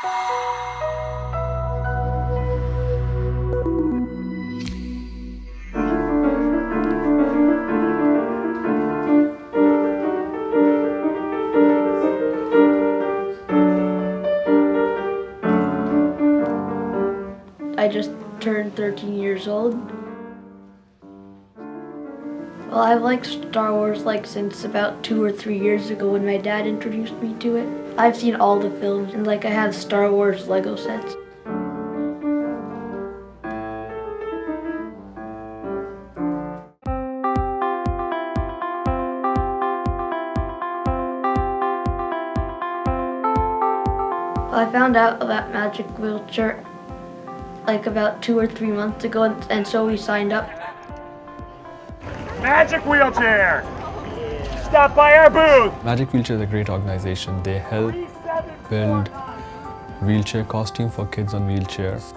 I just turned 13 years old. Well, I've liked Star Wars since about 2 or 3 years ago when my dad introduced me to it. I've seen all the films and I have Star Wars Lego sets. I found out about Magic Wheelchair about 2 or 3 months ago, and so we signed up. Magic Wheelchair! Stop by our booth! Magic Wheelchair is a great organization. They help build wheelchair costume for kids on wheelchairs.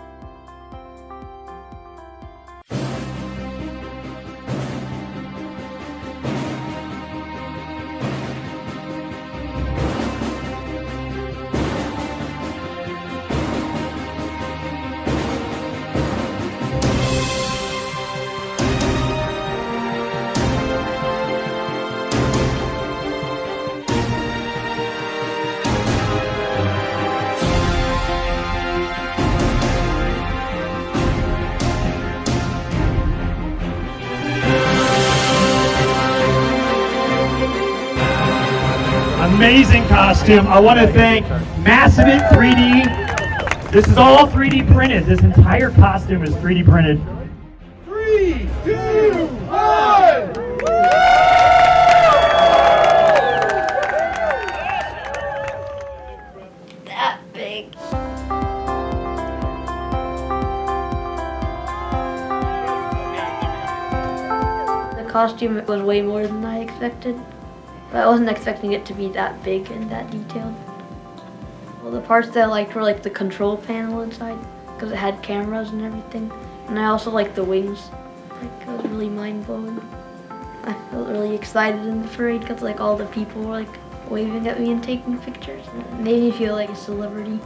Amazing costume. I want to thank Massivit 3D. This is all 3D printed. This entire costume is 3D printed. 3, 2, 1! That big. The costume was way more than I expected. But I wasn't expecting it to be that big and that detailed. Well, the parts that I liked were the control panel inside, because it had cameras and everything. And I also liked the wings. It was really mind-blowing. I felt really excited in the parade because all the people were waving at me and taking pictures. It made me feel like a celebrity.